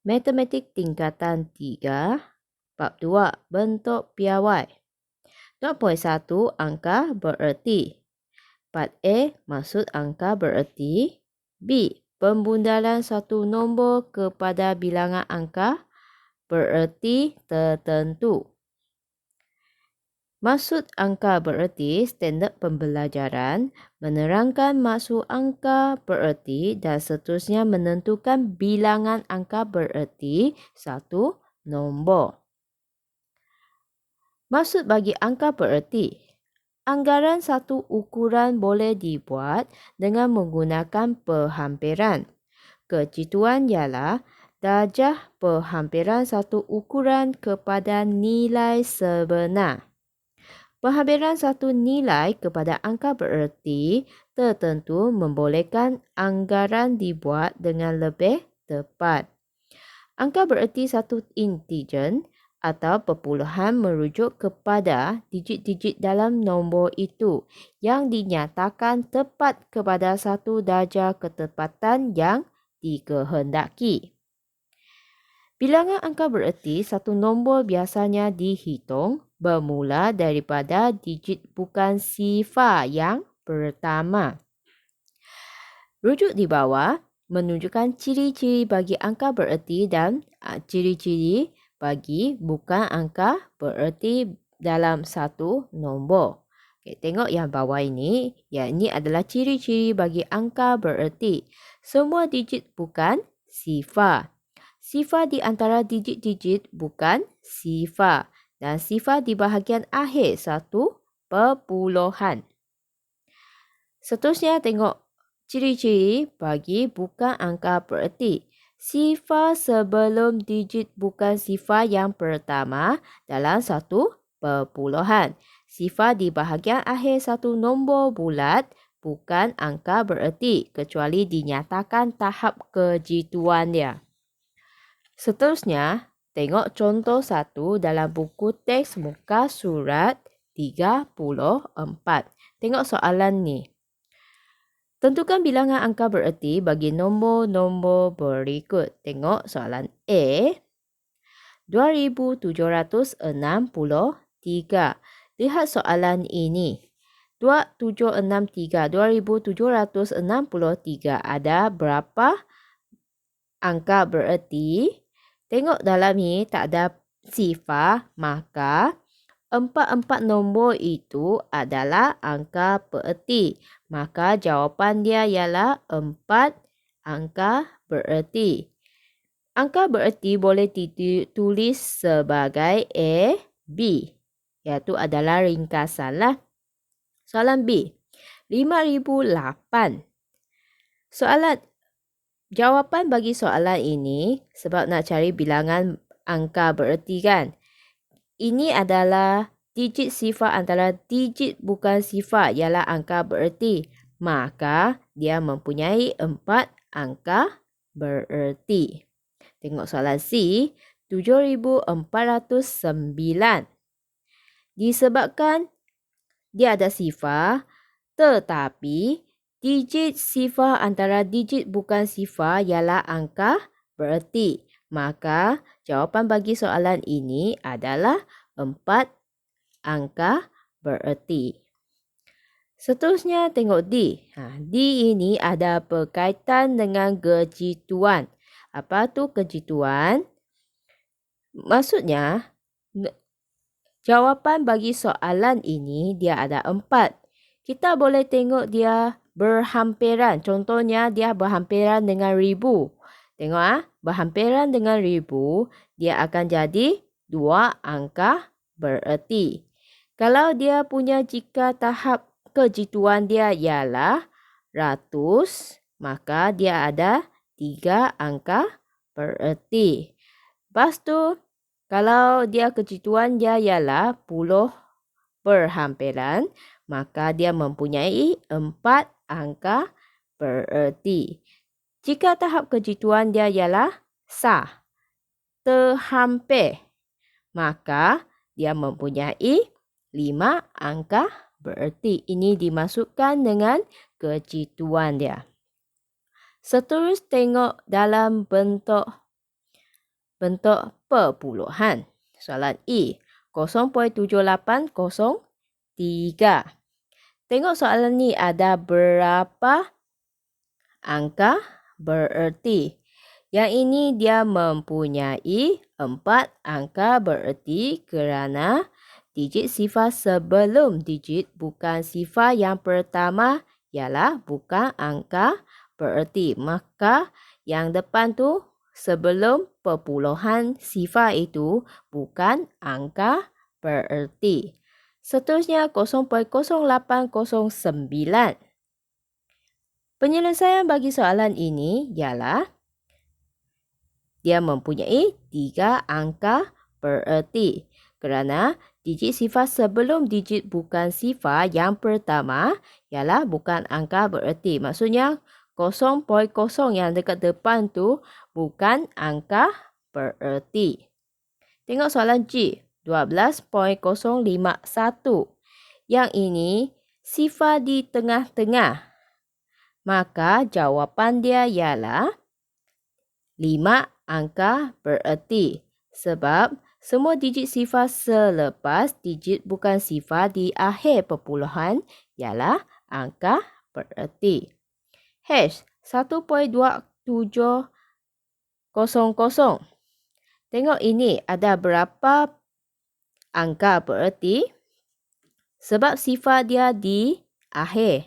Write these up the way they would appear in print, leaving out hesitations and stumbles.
Matematik tingkatan 3, bab 2, bentuk piawai. 0.1 angka bererti. Part A, maksud angka bererti. B, pembundalan satu nombor kepada bilangan angka bererti tertentu. Maksud angka bererti, standard pembelajaran, menerangkan maksud angka bererti dan seterusnya menentukan bilangan angka bererti satu nombor. Maksud bagi angka bererti, anggaran satu ukuran boleh dibuat dengan menggunakan perhampiran. Kejituan ialah darjah perhampiran satu ukuran kepada nilai sebenar. Penghampiran satu nilai kepada angka bererti tertentu membolehkan anggaran dibuat dengan lebih tepat. Angka bererti satu integer atau perpuluhan merujuk kepada digit-digit dalam nombor itu yang dinyatakan tepat kepada satu darjah ketepatan yang dikehendaki. Bilangan angka bererti satu nombor biasanya dihitung bermula daripada digit bukan sifar yang pertama. Rujuk di bawah menunjukkan ciri-ciri bagi angka bererti dan ciri-ciri bagi bukan angka bererti dalam satu nombor. Okay, tengok yang bawah ini, ini adalah ciri-ciri bagi angka bererti. Semua digit bukan sifar. Sifar di antara digit-digit bukan sifar dan sifar di bahagian akhir satu perpuluhan. Seterusnya tengok ciri-ciri bagi bukan angka bererti. Sifar sebelum digit bukan sifar yang pertama dalam satu perpuluhan. Sifar di bahagian akhir satu nombor bulat bukan angka bererti kecuali dinyatakan tahap kejituan dia. Seterusnya, tengok contoh 1 dalam buku teks muka surat 34. Tengok soalan ni. Tentukan bilangan angka bererti bagi nombor-nombor berikut. Tengok soalan A. 2763. Lihat soalan ini. 2763 ada berapa angka bererti? Tengok dalam ni tak ada sifar, maka empat nombor itu adalah angka bererti. Maka jawapan dia ialah 4 angka bererti. Angka bererti boleh ditulis sebagai A, B. Iaitu adalah ringkasan lah. Soalan B. 5008. Jawapan bagi soalan ini sebab nak cari bilangan angka bererti kan. Ini adalah digit sifar antara digit bukan sifar ialah angka bererti. Maka dia mempunyai 4 angka bererti. Tengok soalan C. 7409. Disebabkan dia ada sifar tetapi digit sifar antara digit bukan sifar ialah angka bererti. Maka jawapan bagi soalan ini adalah 4 angka bererti. Seterusnya tengok D. D ini ada berkaitan dengan kejituan. Apa tu kejituan? Maksudnya, jawapan bagi soalan ini dia ada 4. Kita boleh tengok dia berhampiran. Contohnya dia berhampiran dengan 1000. Tengok berhampiran dengan 1000, dia akan jadi 2 angka bererti. Kalau dia punya jika tahap kejituan dia ialah ratus, maka dia ada 3 angka bererti. Lepas tu, kalau dia kejituan dia ialah puluh berhampiran, maka dia mempunyai 4 angka bererti. Jika tahap kejituan dia ialah sah, terhampir, maka dia mempunyai 5 angka bererti. Ini dimasukkan dengan kejituan dia. Seterus tengok dalam bentuk bentuk perpuluhan. Soalan E, 0.7803. Tengok soalan ni ada berapa angka bererti. Yang ini dia mempunyai 4 angka bererti kerana digit sifar sebelum digit bukan sifar yang pertama ialah bukan angka bererti. Maka yang depan tu sebelum perpuluhan sifar itu bukan angka bererti. Seterusnya 0.0809. Penyelesaian bagi soalan ini ialah dia mempunyai 3 angka bererti kerana digit sifar sebelum digit bukan sifar yang pertama ialah bukan angka bererti. Maksudnya 0.0 yang dekat depan tu bukan angka bererti. Tengok soalan G, 12.051. Yang ini sifar di tengah-tengah. Maka jawapan dia ialah 5 angka bererti. Sebab semua digit sifar selepas digit bukan sifar di akhir perpuluhan ialah angka bererti. Hash 1.2700. Tengok ini ada berapa angka bererti? Sebab sifar dia di akhir,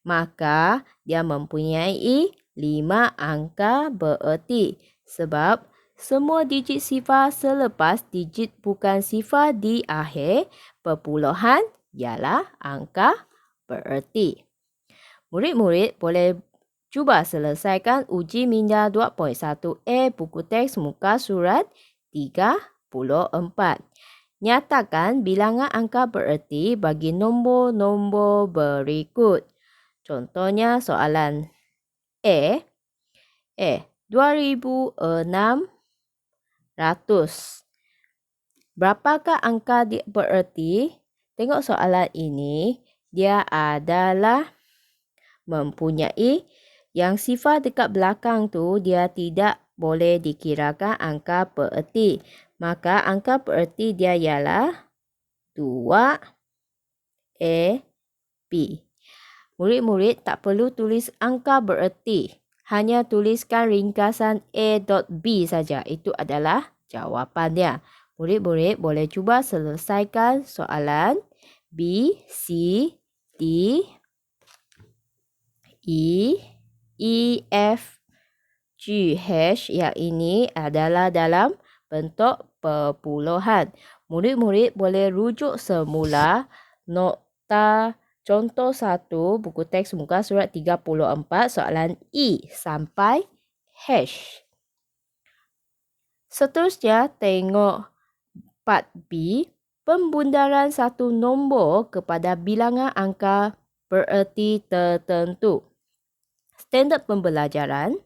maka dia mempunyai 5 angka bererti. Sebab semua digit sifar selepas digit bukan sifar di akhir perpuluhan ialah angka bererti. Murid-murid boleh cuba selesaikan uji minda 2.1a buku teks muka surat 34. Nyatakan bilangan angka bererti bagi nombor-nombor berikut. Contohnya soalan A. 2,600. Berapakah angka bererti? Tengok soalan ini, dia adalah mempunyai yang sifar dekat belakang tu dia tidak boleh dikirakan angka bererti. Maka angka bererti dia ialah 2AB. Murid-murid tak perlu tulis angka bererti. Hanya tuliskan ringkasan A.B saja. Itu adalah jawapannya. Murid-murid boleh cuba selesaikan soalan B, C, D, E, F, G, H. Yang ini adalah dalam bentuk perpuluhan. Murid-murid boleh rujuk semula nota contoh 1 buku teks muka surat 34 soalan E sampai H. Seterusnya tengok part B, pembundaran satu nombor kepada bilangan angka bererti tertentu. Standard pembelajaran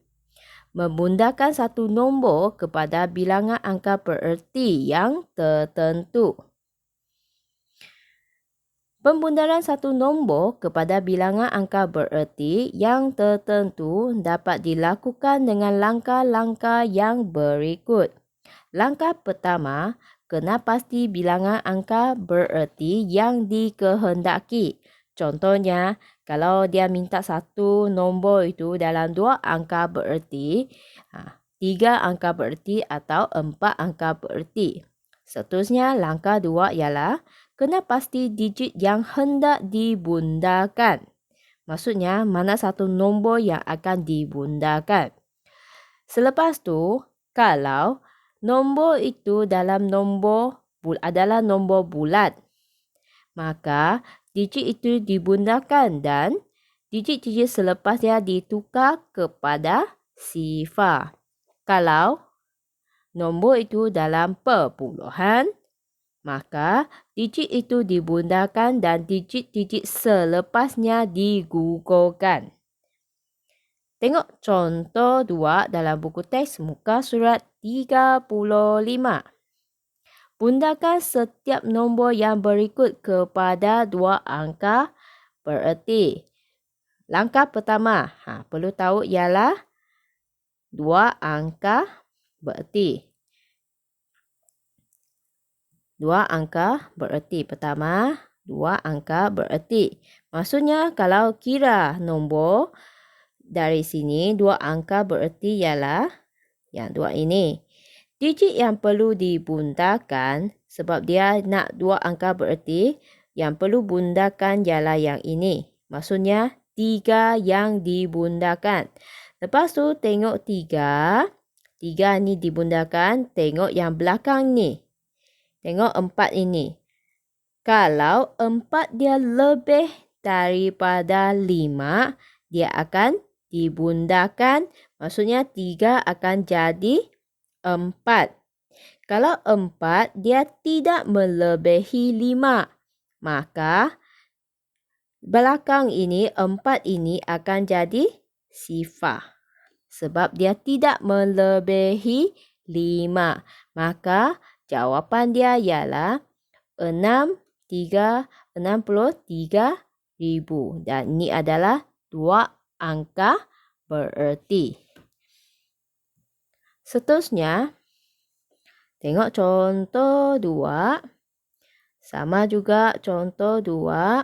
membundarkan satu nombor kepada bilangan angka bererti yang tertentu. Pembundaran satu nombor kepada bilangan angka bererti yang tertentu dapat dilakukan dengan langkah-langkah yang berikut. Langkah pertama, kena pasti bilangan angka bererti yang dikehendaki. Contohnya, kalau dia minta satu nombor itu dalam 2 angka bererti, 3 angka bererti atau 4 angka bererti. Seterusnya, langkah 2 ialah kena pasti digit yang hendak dibundarkan. Maksudnya, mana satu nombor yang akan dibundarkan. Selepas tu, kalau nombor itu adalah nombor bulat, maka digit itu dibundarkan dan digit-digit selepasnya ditukar kepada sifar. Kalau nombor itu dalam perpuluhan, maka digit itu dibundarkan dan digit-digit selepasnya digugurkan. Tengok contoh 2 dalam buku teks muka surat 35. Bundarkan setiap nombor yang berikut kepada 2 angka bererti. Langkah pertama, perlu tahu ialah 2 angka bererti. Dua angka bererti. Pertama, dua angka bererti. Maksudnya kalau kira nombor dari sini, dua angka bererti ialah yang dua ini. Digit yang perlu dibundakan sebab dia nak dua angka bererti, yang perlu bundakan ialah yang ini. Maksudnya 3 yang dibundakan. Lepas tu tengok 3. 3 ni dibundakan, tengok yang belakang ni. Tengok 4 ini. Kalau 4 dia lebih daripada 5, dia akan dibundakan. Maksudnya 3 akan jadi 4. Kalau 4 dia tidak melebihi 5, maka belakang ini 4 ini akan jadi sifar. Sebab dia tidak melebihi 5. Maka jawapan dia ialah 63,000. Dan ini adalah dua angka bererti. Seterusnya, tengok contoh 2. Sama juga contoh 2.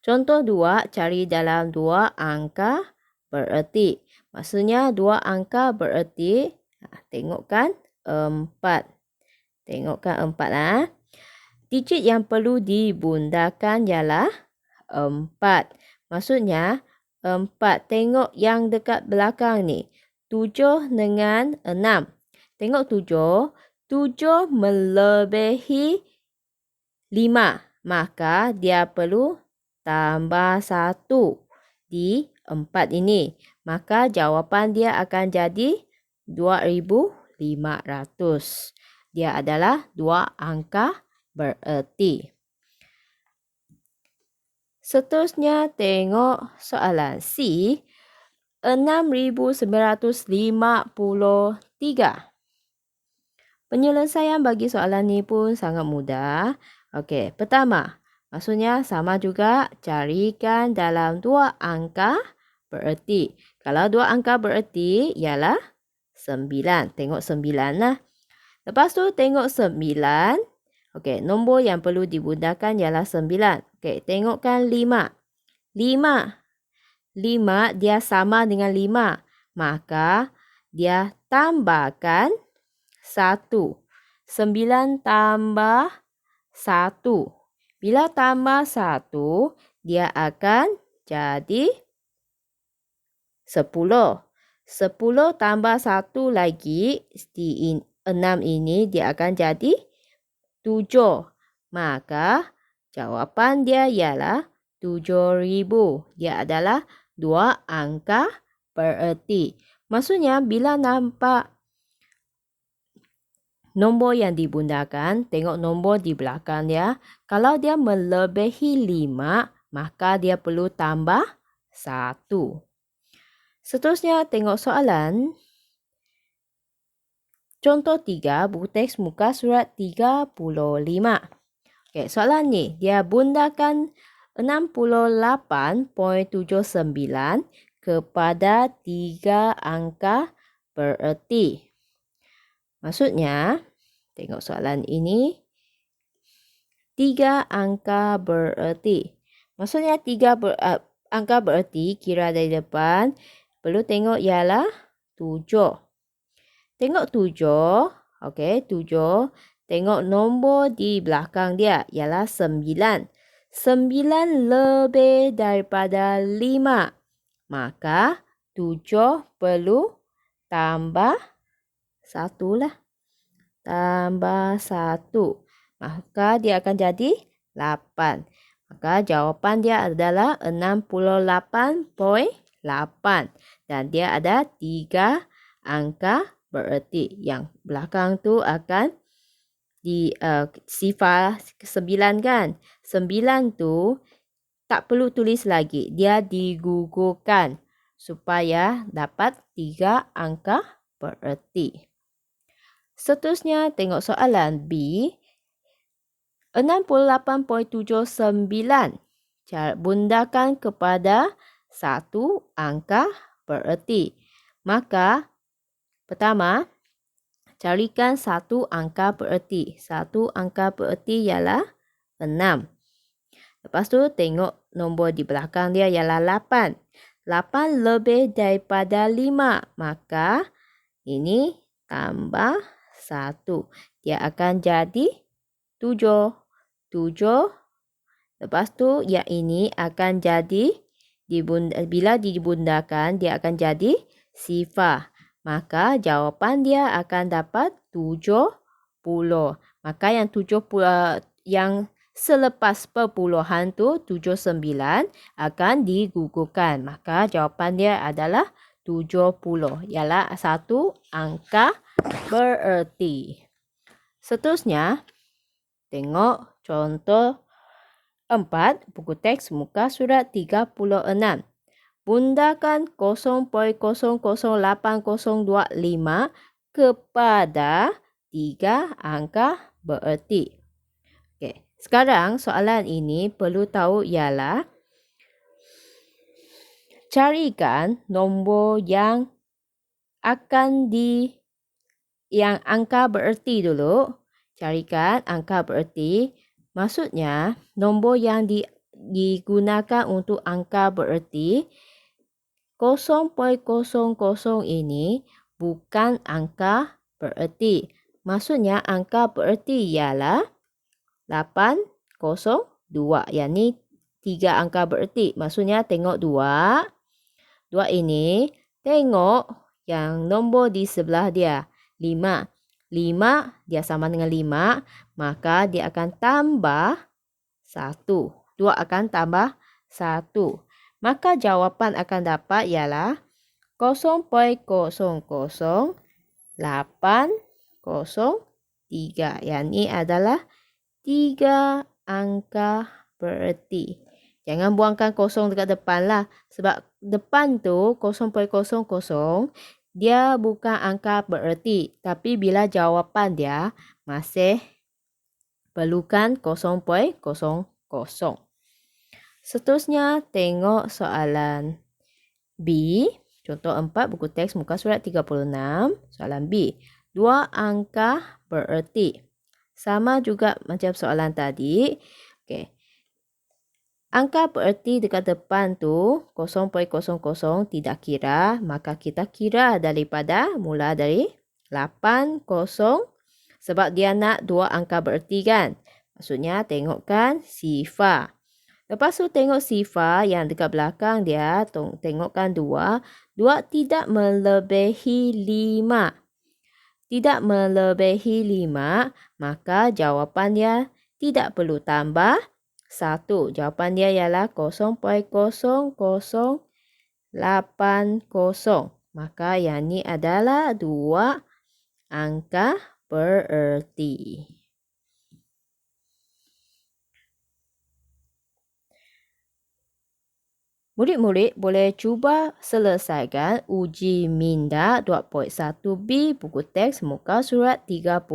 Contoh 2, cari dalam dua angka bererti. Maksudnya dua angka bererti. Tengokkan 4. Tengokkan 4 lah. Digit yang perlu dibundakan ialah 4. Maksudnya 4. Tengok yang dekat belakang ni. 7 dengan 6. Tengok 7. 7 melebihi 5. Maka dia perlu tambah 1 di 4 ini. Maka jawapan dia akan jadi 2,500. Dia adalah dua angka bererti. Seterusnya tengok soalan C. 6,953. Penyelesaian bagi soalan ni pun sangat mudah. Okey, pertama, maksudnya sama juga carikan dalam dua angka bererti. Kalau dua angka bererti ialah 9. Tengok 9 lah. Lepas tu tengok 9. Okey, nombor yang perlu dibundakan ialah 9. Okey, tengokkan 5. 5 dia sama dengan 5. Maka dia tambahkan 1. 9 tambah 1. Bila tambah 1, dia akan jadi 10. 10 tambah 1 lagi, 6 ini dia akan jadi 7. Maka jawapan dia ialah 7,000. Dia adalah dua angka bererti. Maksudnya bila nampak nombor yang dibundakan, tengok nombor di belakang dia. Kalau dia melebihi 5, maka dia perlu tambah 1. Seterusnya tengok soalan. Contoh 3, buku teks muka surat 35. Okey, soalan ni, dia bundakan 68.79 kepada 3 angka bererti. Maksudnya, tengok soalan ini, 3 angka bererti. Maksudnya 3 angka bererti, kira dari depan, perlu tengok ialah 7. Tengok 7. Okey, 7. Tengok nombor di belakang dia ialah 9. 9 lebih daripada 5. Maka 7 perlu tambah 1 lah. Tambah 1. Maka dia akan jadi 8. Maka jawapan dia adalah 68.8. Dan dia ada 3 angka bererti. Yang belakang tu akan di sifar 9 kan. 9 tu tak perlu tulis lagi. Dia digugurkan supaya dapat 3 angka bererti. Seterusnya tengok soalan B. 68.79. Cara bundakan kepada 1 angka bererti. Maka pertama, Carikan satu angka bererti. Satu angka bererti ialah 6. Lepas tu tengok nombor di belakang dia ialah 8. 8 lebih daripada 5. Maka ini tambah 1. Dia akan jadi 7. 7. Lepas tu yang ini akan jadi, bila dibundakan dia akan jadi sifar. Maka jawapan dia akan dapat 70. Maka yang 70 yang selepas perpuluhan tu 79 akan digugurkan. Maka jawapan dia adalah 70. Ialah satu angka bererti. Seterusnya, tengok contoh 4, buku teks muka surat 36. Bundakan 0.008025 kepada 3 angka bererti. Okey, sekarang soalan ini perlu tahu ialah carikan nombor yang akan yang angka bererti dulu. Carikan angka bererti. Maksudnya, nombor yang digunakan untuk angka bererti 0.00 ini bukan angka bererti. Maksudnya, angka bererti ialah 802. Yang ni 3 angka bererti. Maksudnya, tengok 2. 2 ini, tengok yang nombor di sebelah dia. 5. 5 dia sama dengan 5. Maka dia akan tambah 1. 2 akan tambah 1. Maka jawapan akan dapat ialah 0.00803. Yang ini adalah 3 angka bererti. Jangan buangkan kosong dekat depan lah. Sebab depan tu 0.00 dia bukan angka bererti. Tapi bila jawapan dia masih perlukan 0.00. Seterusnya tengok soalan B. Contoh 4 buku teks muka surat 36. Soalan B. 2 angka bererti. Sama juga macam soalan tadi. Okey. Angka bererti dekat depan tu 0.00 tidak kira. Maka kita kira mula dari 80. Sebab dia nak 2 angka bererti kan. Maksudnya tengokkan sifar. Lepas tu tengok sifar yang dekat belakang dia. Tengokkan 2. 2 tidak melebihi 5. Tidak melebihi 5. Maka jawapan dia tidak perlu tambah 1. Jawapan dia ialah 0.0080. Maka yang ni adalah 2 angka bererti. Murid-murid boleh cuba selesaikan uji minda 2.1b buku teks muka surat 36.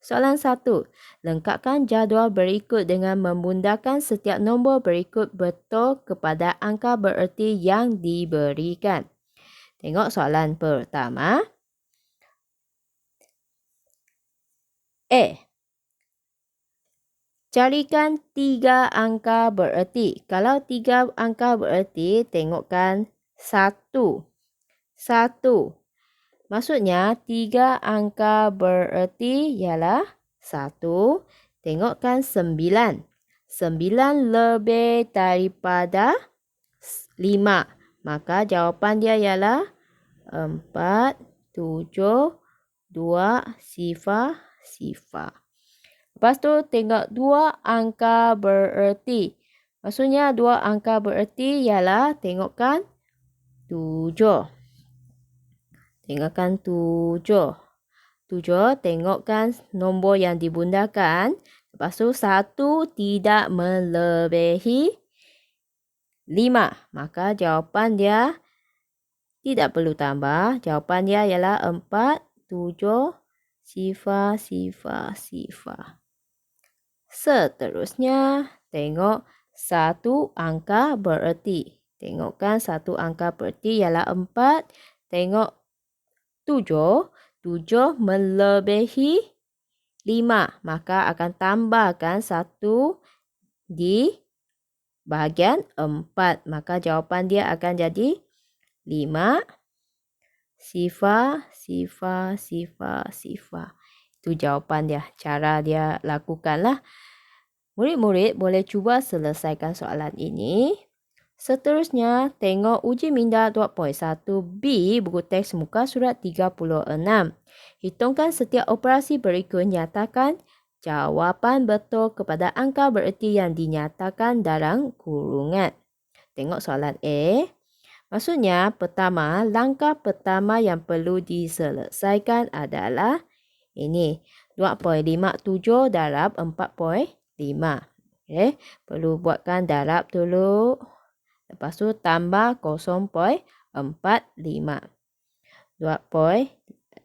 Soalan 1. Lengkapkan jadual berikut dengan membundakan setiap nombor berikut betul kepada angka bererti yang diberikan. Tengok soalan pertama. A. Carikan 3 angka bererti. Kalau 3 angka bererti, tengokkan 1. 1. Maksudnya 3 angka bererti ialah 1. Tengokkan 9. 9 lebih daripada 5. Maka jawapan dia ialah 4, 7, 2, sifar. Lepas tu tengok 2 angka bererti. Maksudnya 2 angka bererti ialah tengokkan 7. Tengokkan 7. 7 tengokkan nombor yang dibundakan. Lepas tu 1 tidak melebihi 5. Maka jawapan dia tidak perlu tambah. Jawapan dia ialah 4, 7, sifar. Seterusnya, tengok 1 angka bererti. Tengokkan 1 angka bererti ialah 4. Tengok 7. 7 melebihi 5. Maka akan tambahkan 1 di bahagian 4. Maka jawapan dia akan jadi 5 sifar, sifar, sifar, sifar. Itu jawapan dia. Cara dia lakukanlah. Murid-murid boleh cuba selesaikan soalan ini. Seterusnya, tengok uji minda 2.1b buku teks muka surat 36. Hitungkan setiap operasi berikut, nyatakan jawapan betul kepada angka bererti yang dinyatakan dalam kurungan. Tengok soalan A. Maksudnya, pertama, langkah pertama yang perlu diselesaikan adalah ini. 2.57 darab 4.5. Okay. Perlu buatkan darab dulu. Lepas tu tambah 0.45.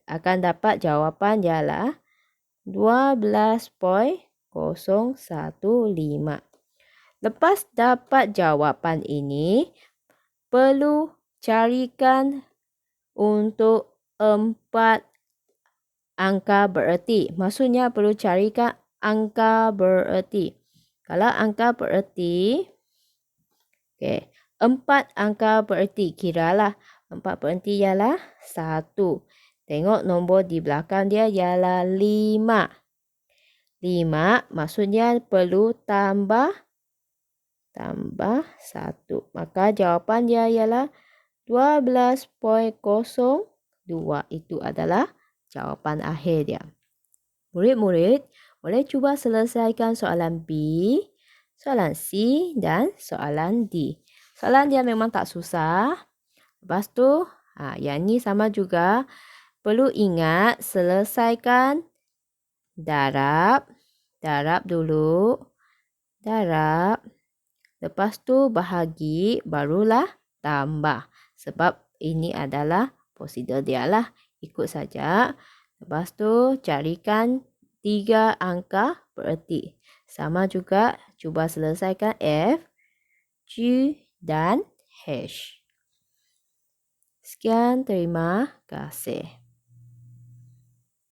Akan dapat jawapan ialah 12.015. Lepas dapat jawapan ini, perlu carikan untuk 4 angka bererti. Maksudnya perlu carikan angka bererti. Kalau angka bererti, okay, 4 angka bererti. Kiralah 4 bererti ialah 1. Tengok nombor di belakang dia ialah 5. 5 maksudnya perlu tambah 1. Maka jawapan dia ialah 12.02. Itu adalah jawapan akhir dia. Murid-murid boleh cuba selesaikan soalan B, soalan C dan soalan D. Soalan dia memang tak susah. Lepas tu, yang ni sama juga. Perlu ingat selesaikan darab. Darab dulu. Darab. Lepas tu bahagi, barulah tambah. Sebab ini adalah prosedur dia lah. Ikut saja. Lepas tu carikan 3 angka bererti. Sama juga cuba selesaikan F, G dan H. Sekian, terima kasih.